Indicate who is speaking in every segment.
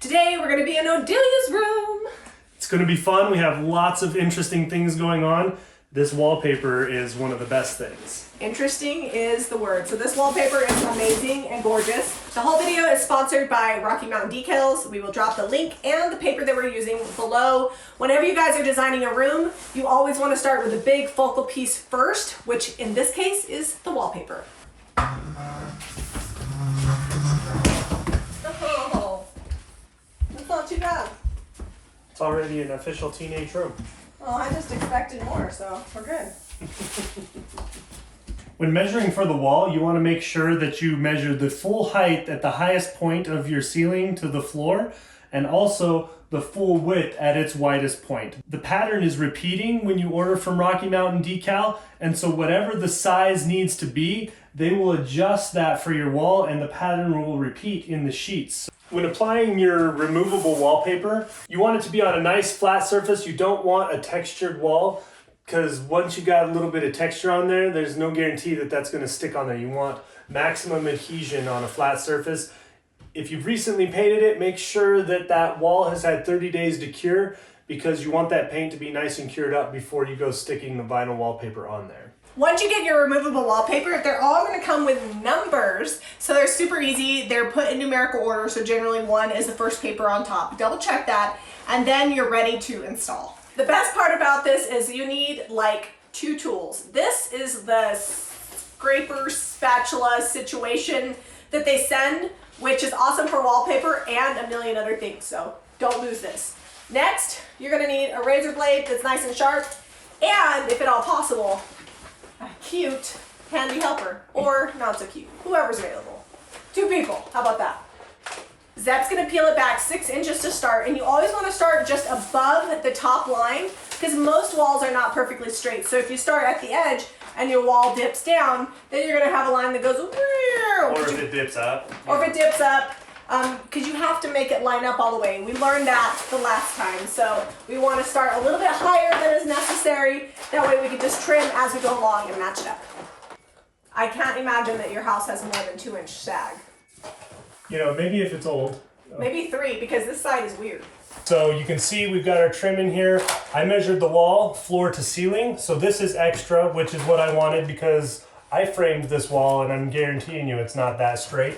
Speaker 1: Today we're going to be in Odelia's room.
Speaker 2: It's going to be fun. We have lots of interesting things going on. This wallpaper is one of the best things.
Speaker 1: Interesting is the word. So this wallpaper is amazing and gorgeous. The whole video is sponsored by Rocky Mountain Decals. We will drop the link and the paper that we're using below. Whenever you guys are designing a room, you always want to start with a big focal piece first, which in this case is the wallpaper. Oh, that's not too bad.
Speaker 2: It's already an official teenage room.
Speaker 1: Well, I just expected more, so we're good.
Speaker 2: When measuring for the wall, you want to make sure that you measure the full height at the highest point of your ceiling to the floor, and also the full width at its widest point. The pattern is repeating when you order from Rocky Mountain Decal, and so whatever the size needs to be, they will adjust that for your wall and the pattern will repeat in the sheets. When applying your removable wallpaper, you want it to be on a nice flat surface. You don't want a textured wall, because once you got a little bit of texture on there, there's no guarantee that that's going to stick on there. You want maximum adhesion on a flat surface. If you've recently painted it, make sure that that wall has had 30 days to cure, because you want that paint to be nice and cured up before you go sticking the vinyl wallpaper on there.
Speaker 1: Once you get your removable wallpaper, they're all going to come with numbers. So they're super easy. They're put in numerical order. So generally 1 is the first paper on top. Double check that, and then you're ready to install. The best part about this is you need like 2 tools. This is the scraper spatula situation that they send, which is awesome for wallpaper and a million other things. So don't lose this. Next, you're going to need a razor blade that's nice and sharp, and if at all possible, a cute handy helper, or not so cute, whoever's available. 2 people, how about that? Zep's gonna peel it back 6 inches to start, and you always wanna start just above the top line, because most walls are not perfectly straight. So if you start at the edge and your wall dips down, then you're gonna have a line that goes,
Speaker 2: or if it dips up.
Speaker 1: Or if it dips up, because you have to make it line up all the way. We learned that the last time, so we want to start a little bit higher than is necessary. That way we can just trim as we go along and match it up. I can't imagine that your house has more than 2-inch sag.
Speaker 2: You know, maybe if it's old.
Speaker 1: Maybe 3, because this side is weird.
Speaker 2: So you can see we've got our trim in here. I measured the wall floor to ceiling, so this is extra, which is what I wanted because I framed this wall and I'm guaranteeing you it's not that straight.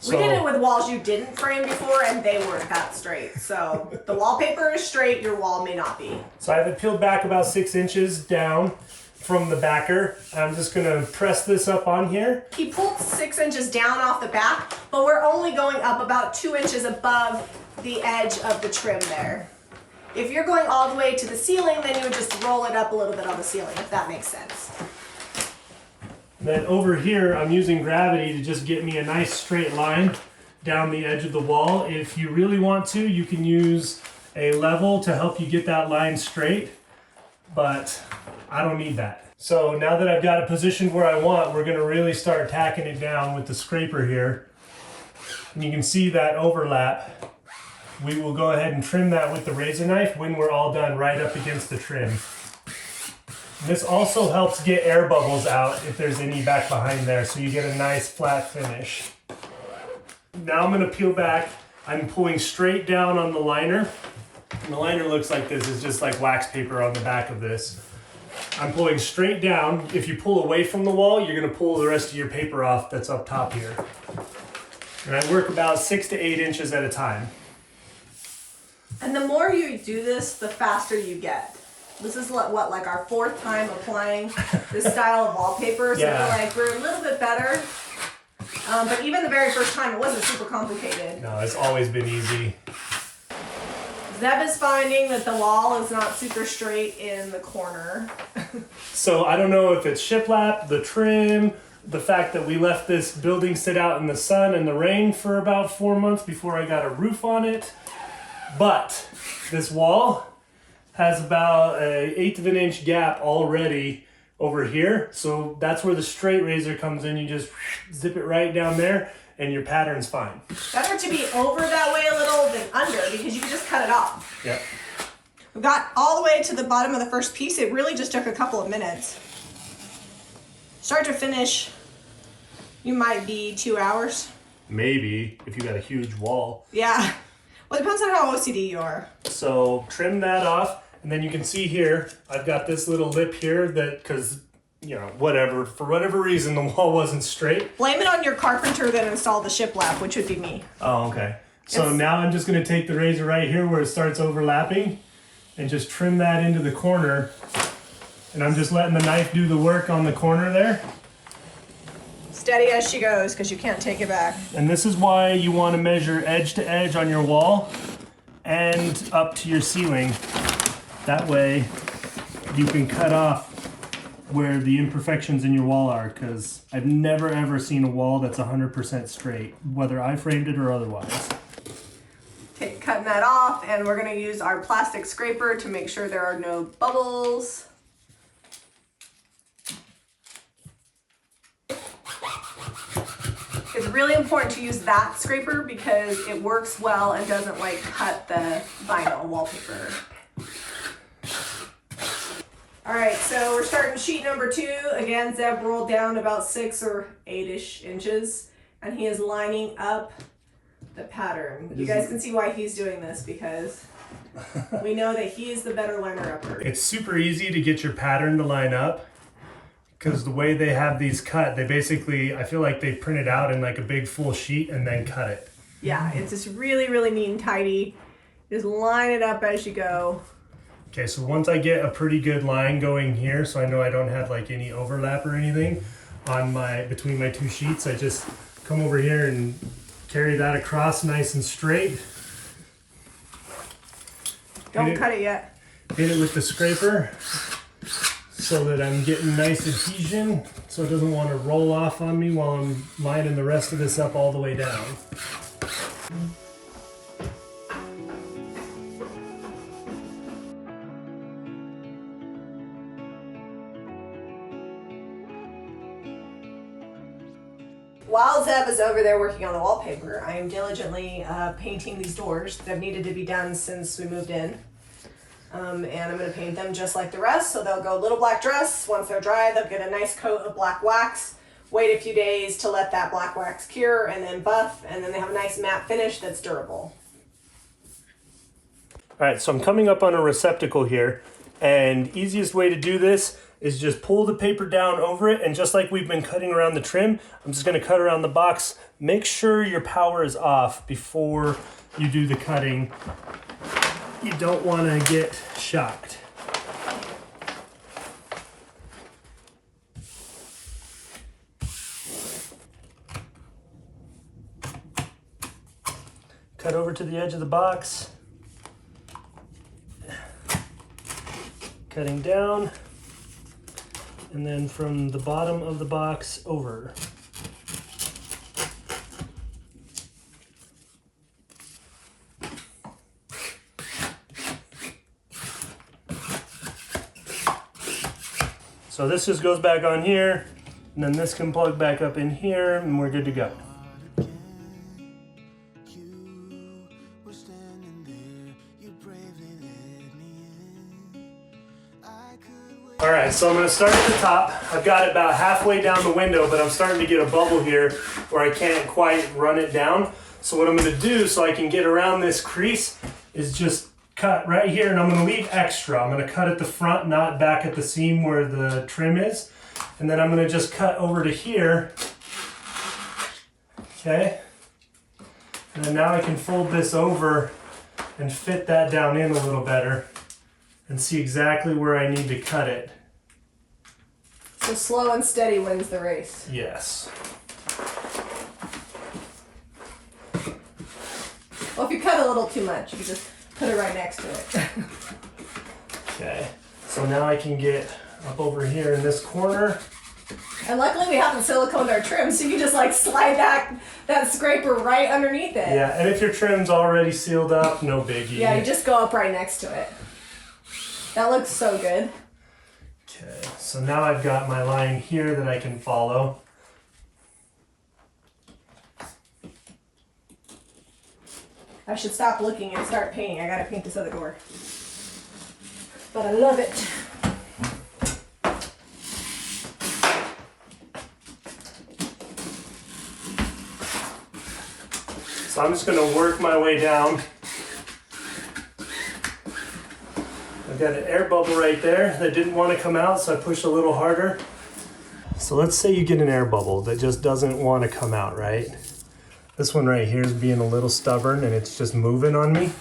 Speaker 1: We did it with walls you didn't frame before, and they weren't that straight. So the wallpaper is straight, your wall may not be.
Speaker 2: So I have it peeled back about 6 inches down from the backer. I'm just gonna press this up on here.
Speaker 1: He pulled 6 inches down off the back, but we're only going up about 2 inches above the edge of the trim there. If you're going all the way to the ceiling, then you would just roll it up a little bit on the ceiling, if that makes sense.
Speaker 2: Then over here, I'm using gravity to just get me a nice straight line down the edge of the wall. If you really want to, you can use a level to help you get that line straight, but I don't need that. So now that I've got it positioned where I want, we're gonna really start tacking it down with the scraper here. And you can see that overlap. We will go ahead and trim that with the razor knife when we're all done, right up against the trim. This also helps get air bubbles out if there's any back behind there, so you get a nice flat finish. Now I'm gonna peel back. I'm pulling straight down on the liner. And the liner looks like this. It's just like wax paper on the back of this. I'm pulling straight down. If you pull away from the wall, you're gonna pull the rest of your paper off that's up top here. And I work about 6 to 8 inches at a time.
Speaker 1: And the more you do this, the faster you get. This is like our 4th time applying this style of wallpaper, so
Speaker 2: Yeah.
Speaker 1: we're a little bit better. But even the very first time, it wasn't super complicated.
Speaker 2: No, it's always been easy.
Speaker 1: Zeb is finding that the wall is not super straight in the corner.
Speaker 2: So I don't know if it's shiplap, the trim, the fact that we left this building sit out in the sun and the rain for about 4 months before I got a roof on it. But this wall has about an 1/8 of an inch gap already over here. So that's where the straight razor comes in. You just zip it right down there and your pattern's fine.
Speaker 1: Better to be over that way a little than under, because you can just cut it off.
Speaker 2: Yep.
Speaker 1: We got all the way to the bottom of the first piece. It really just took a couple of minutes. Start to finish, you might be 2 hours.
Speaker 2: Maybe, if you got a huge wall.
Speaker 1: Yeah. Well, it depends on how OCD you are.
Speaker 2: So trim that off, and then you can see here, I've got this little lip here that, because, you know, whatever, for whatever reason, the wall wasn't straight.
Speaker 1: Blame it on your carpenter that installed the shiplap, which would be me.
Speaker 2: Oh, okay. So now I'm just going to take the razor right here where it starts overlapping and just trim that into the corner. And I'm just letting the knife do the work on the corner there.
Speaker 1: Steady as she goes, because you can't take it back.
Speaker 2: And this is why you want to measure edge to edge on your wall and up to your ceiling. That way you can cut off where the imperfections in your wall are, because I've never ever seen a wall that's 100% straight, whether I framed it or otherwise.
Speaker 1: Cutting that off, and we're going to use our plastic scraper to make sure there are no bubbles. It's really important to use that scraper because it works well and doesn't like cut the vinyl wallpaper. All right, so we're starting sheet number 2. Again, Zeb rolled down about 6 or 8-ish inches, and he is lining up the pattern. You guys can see why he's doing this, because we know that he is the better liner upper.
Speaker 2: It's super easy to get your pattern to line up, because the way they have these cut, they basically, I feel like they print it out in like a big full sheet and then cut it.
Speaker 1: Yeah, it's just really, really neat and tidy. Just line it up as you go.
Speaker 2: Okay, so once I get a pretty good line going here, so I know I don't have like any overlap or anything on between my 2 sheets, I just come over here and carry that across nice and straight.
Speaker 1: Don't cut it yet.
Speaker 2: Hit it with the scraper so that I'm getting nice adhesion, so it doesn't want to roll off on me while I'm lining the rest of this up all the way down.
Speaker 1: While Zeb is over there working on the wallpaper, I am diligently painting these doors that have needed to be done since we moved in. And I'm going to paint them just like the rest, so they'll go little black dress. Once they're dry, they'll get a nice coat of black wax. Wait a few days to let that black wax cure, and then buff, and then they have a nice matte finish that's durable.
Speaker 2: All right, so I'm coming up on a receptacle here, and easiest way to do this is just pull the paper down over it, and just like we've been cutting around the trim, I'm just going to cut around the box. Make sure your power is off before you do the cutting. You don't want to get shocked. Cut over to the edge of the box. Cutting down. And then from the bottom of the box over. So this just goes back on here, and then this can plug back up in here, and we're good to go. All right, so I'm gonna start at the top. I've got it about halfway down the window, but I'm starting to get a bubble here where I can't quite run it down. So what I'm gonna do so I can get around this crease is just cut right here, and I'm gonna leave extra. I'm gonna cut at the front, not back at the seam where the trim is. And then I'm gonna just cut over to here. Okay. And then now I can fold this over and fit that down in a little better and see exactly where I need to cut it.
Speaker 1: So slow and steady wins the race.
Speaker 2: Yes.
Speaker 1: Well, if you cut a little too much, you can just put it right next to it.
Speaker 2: Okay, so now I can get up over here in this corner.
Speaker 1: And luckily we haven't siliconed our trim, so you can just like slide that scraper right underneath it.
Speaker 2: Yeah, and if your trim's already sealed up, no biggie.
Speaker 1: Yeah, you just go up right next to it. That looks so good.
Speaker 2: Okay, so now I've got my line here that I can follow.
Speaker 1: I should stop looking and start painting. I gotta paint this other door. But I love it.
Speaker 2: So I'm just gonna work my way down I've got an air bubble right there that didn't want to come out, so I pushed a little harder. So let's say you get an air bubble that just doesn't want to come out, right? This one right here is being a little stubborn and it's just moving on me.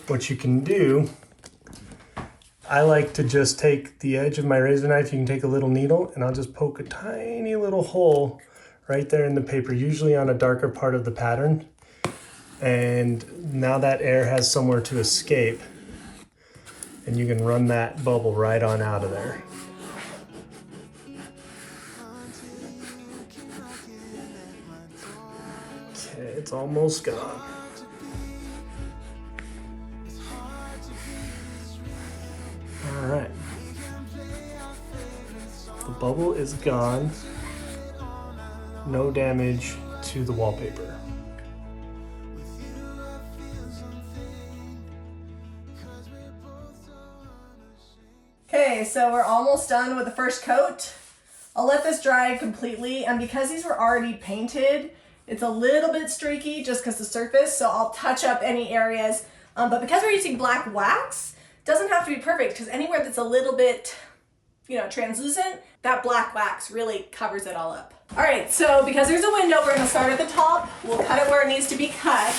Speaker 2: What you can do, I like to just take the edge of my razor knife, you can take a little needle, and I'll just poke a tiny little hole right there in the paper, usually on a darker part of the pattern. And now that air has somewhere to escape, and you can run that bubble right on out of there. Okay, it's almost gone. All right. The bubble is gone. No damage to the wallpaper.
Speaker 1: Okay, so we're almost done with the first coat. I'll let this dry completely, and because these were already painted, it's a little bit streaky just because the surface, so I'll touch up any areas. But because we're using black wax, it doesn't have to be perfect, because anywhere that's a little bit, translucent, that black wax really covers it all up. All right, so because there's a window, we're gonna start at the top. We'll cut it where it needs to be cut,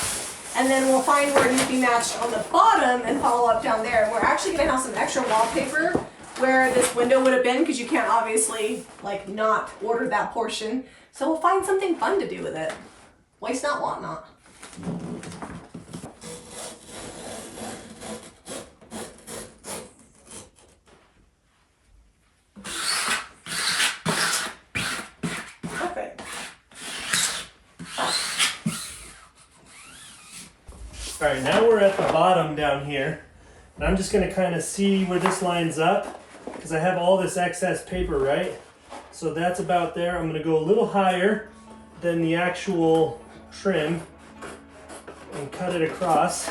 Speaker 1: and then we'll find where it needs to be matched on the bottom and follow up down there. We're actually gonna have some extra wallpaper where this window would have been, because you can't obviously not order that portion. So we'll find something fun to do with it. Waste not, want not. Perfect.
Speaker 2: All right, now we're at the bottom down here. And I'm just gonna kind of see where this lines up, because I have all this excess paper, right? So that's about there. I'm gonna go a little higher than the actual trim and cut it across.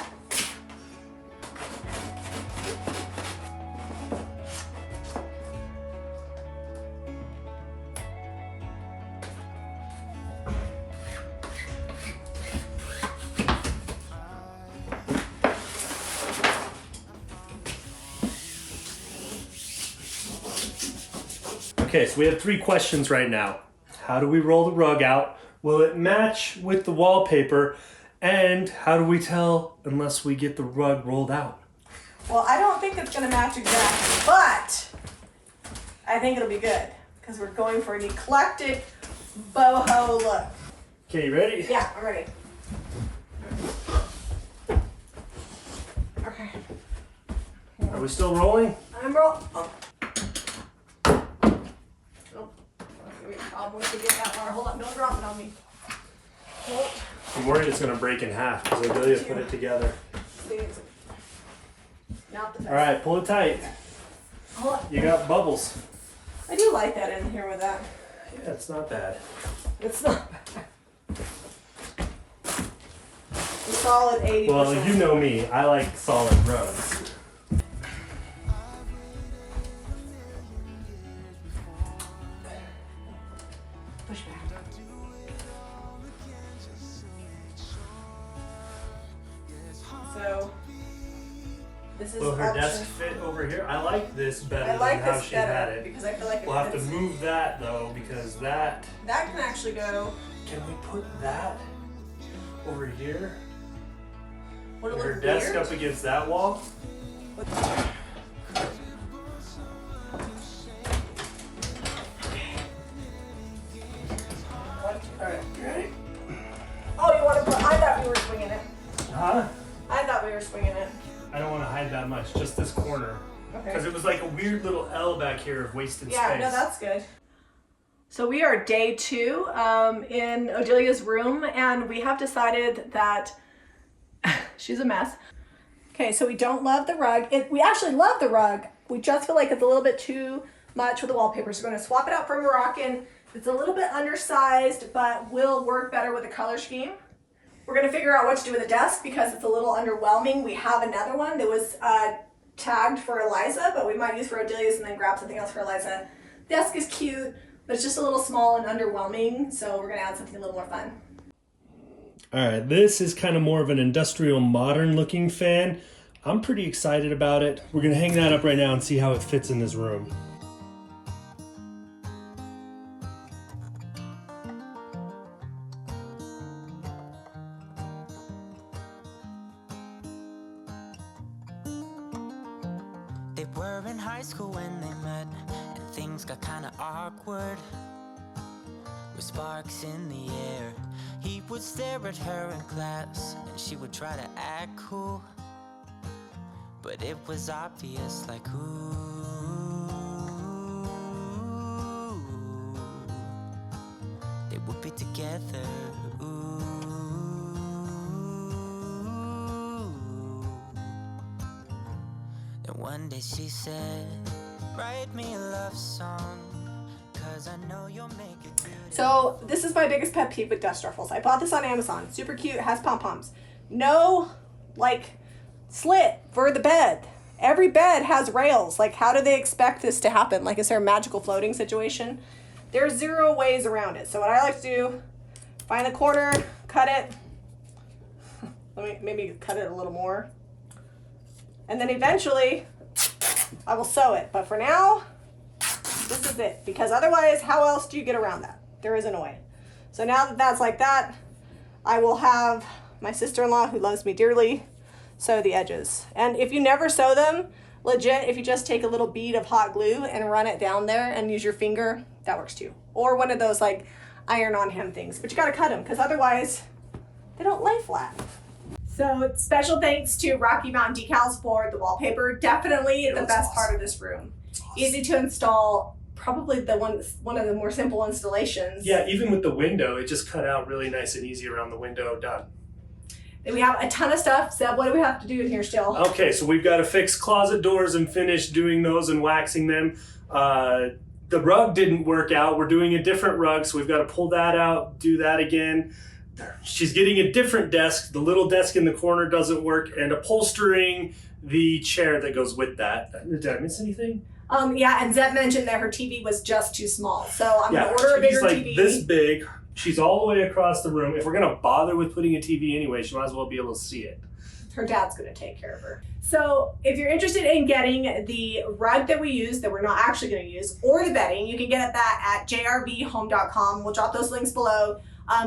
Speaker 2: Okay, so we have 3 questions right now. How do we roll the rug out? Will it match with the wallpaper? And how do we tell unless we get the rug rolled out?
Speaker 1: Well, I don't think it's gonna match exactly, but I think it'll be good, because we're going for an eclectic boho look.
Speaker 2: Okay, you ready?
Speaker 1: Yeah, I'm ready. Okay.
Speaker 2: Are we still rolling?
Speaker 1: I'm roll. Oh. I'm going to get that wire. Hold on, don't drop it on me. Hold.
Speaker 2: I'm worried it's gonna break in half because Adelia put it together.
Speaker 1: Not the best.
Speaker 2: All right, pull it tight.
Speaker 1: Hold on.
Speaker 2: You got bubbles.
Speaker 1: I do like that in here with that.
Speaker 2: Yeah, it's not bad.
Speaker 1: It's not. A solid 80%.
Speaker 2: Well, you know me. I like solid rugs.
Speaker 1: Push back. So this is
Speaker 2: Will her
Speaker 1: option.
Speaker 2: desk fit over here? I like this better
Speaker 1: I like
Speaker 2: than how
Speaker 1: this
Speaker 2: she had
Speaker 1: better
Speaker 2: it.
Speaker 1: because I feel like it
Speaker 2: We'll have to
Speaker 1: fits.
Speaker 2: move that though because that.
Speaker 1: That can actually go.
Speaker 2: Can we put that over here?
Speaker 1: Would it
Speaker 2: Put her
Speaker 1: look
Speaker 2: desk
Speaker 1: weird?
Speaker 2: up against that wall. Alright, you ready?
Speaker 1: Oh, you want to put? I thought we were swinging it.
Speaker 2: Huh?
Speaker 1: I thought we were swinging it.
Speaker 2: I don't want to hide that much, just this corner.
Speaker 1: Okay.
Speaker 2: Because it was like a weird little L back here of wasted
Speaker 1: Yeah,
Speaker 2: space.
Speaker 1: no, that's good. So we are day 2 in Odelia's room, and we have decided that she's a mess. Okay, so we don't love the rug. We actually love the rug. We just feel like it's a little bit too much with the wallpaper. So we're gonna swap it out for Moroccan. It's a little bit undersized, but will work better with the color scheme. We're gonna figure out what to do with the desk because it's a little underwhelming. We have another one that was tagged for Eliza, but we might use for Odelia's and then grab something else for Eliza. Desk is cute, but it's just a little small and underwhelming, so we're gonna add something a little more fun.
Speaker 2: All right, this is kind of more of an industrial modern looking fan. I'm pretty excited about it. We're gonna hang that up right now and see how it fits in this room.
Speaker 3: They were in high school when they met, and things got kinda awkward. With sparks in the air, he would stare at her in class, and she would try to act cool. But it was obvious, like, ooh, they would be together, ooh. And one day she said, write me a love song, 'cause I know you'll make it good.
Speaker 1: So this is my biggest pet peeve with dust ruffles. I bought this on Amazon. Super cute, has pom-poms. No, like, slit for the bed. Every bed has rails. Like, how do they expect this to happen? Like, is there a magical floating situation? There's 0 ways around it. So what I like to do, find the corner, cut it. Let me maybe cut it a little more. And then eventually I will sew it. But for now, this is it. Because otherwise, how else do you get around that? There isn't a way. So now that that's like that, I will have my sister-in-law, who loves me dearly, sew the edges. And if you never sew them, legit, if you just take a little bead of hot glue and run it down there and use your finger, that works too. Or one of those like iron-on hem things. But you gotta cut them, because otherwise they don't lay flat. So special thanks to Rocky Mountain Decals for the wallpaper. Definitely the best part of this room. Easy to install. Probably one of the more simple installations.
Speaker 2: Yeah, even with the window, it just cut out really nice and easy around the window. Done.
Speaker 1: Then we have a ton of stuff. Seb, what do we have to do in here still?
Speaker 2: Okay, so we've got to fix closet doors and finish doing those and waxing them. The rug didn't work out. We're doing a different rug, so we've got to pull that out, do that again. She's getting a different desk. The little desk in the corner doesn't work, and upholstering the chair that goes with that. Did I miss anything?
Speaker 1: Yeah, and Zeb mentioned that her TV was just too small. So I'm gonna order a bigger
Speaker 2: like
Speaker 1: TV.
Speaker 2: This big. She's all the way across the room. If we're gonna bother with putting a TV anyway, she might as well be able to see it.
Speaker 1: Her dad's gonna take care of her. So if you're interested in getting the rug that we use, that we're not actually gonna use, or the bedding, you can get that at jrvhome.com. We'll drop those links below.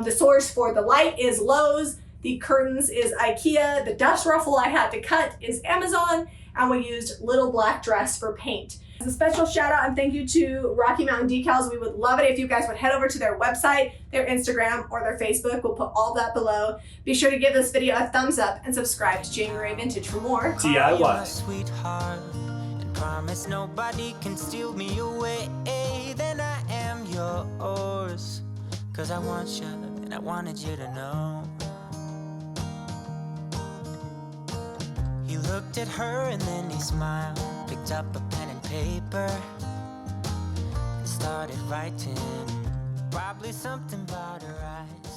Speaker 1: The source for the light is Lowe's. The curtains is IKEA. The dust ruffle I had to cut is Amazon. And we used Little Black Dress for paint. As a special shout out and thank you to Rocky Mountain Decals. We would love it if you guys would head over to their website, their Instagram, or their Facebook. We'll put all that below. Be sure to give this video a thumbs up and subscribe to January Vintage for more
Speaker 2: DIY.
Speaker 3: Sweetheart, and promise nobody can steal me away. Then I am yours, 'cause I want you and I wanted you to know. He looked at her and then he smiled, picked up a pen and paper, and started writing, probably something about her eyes.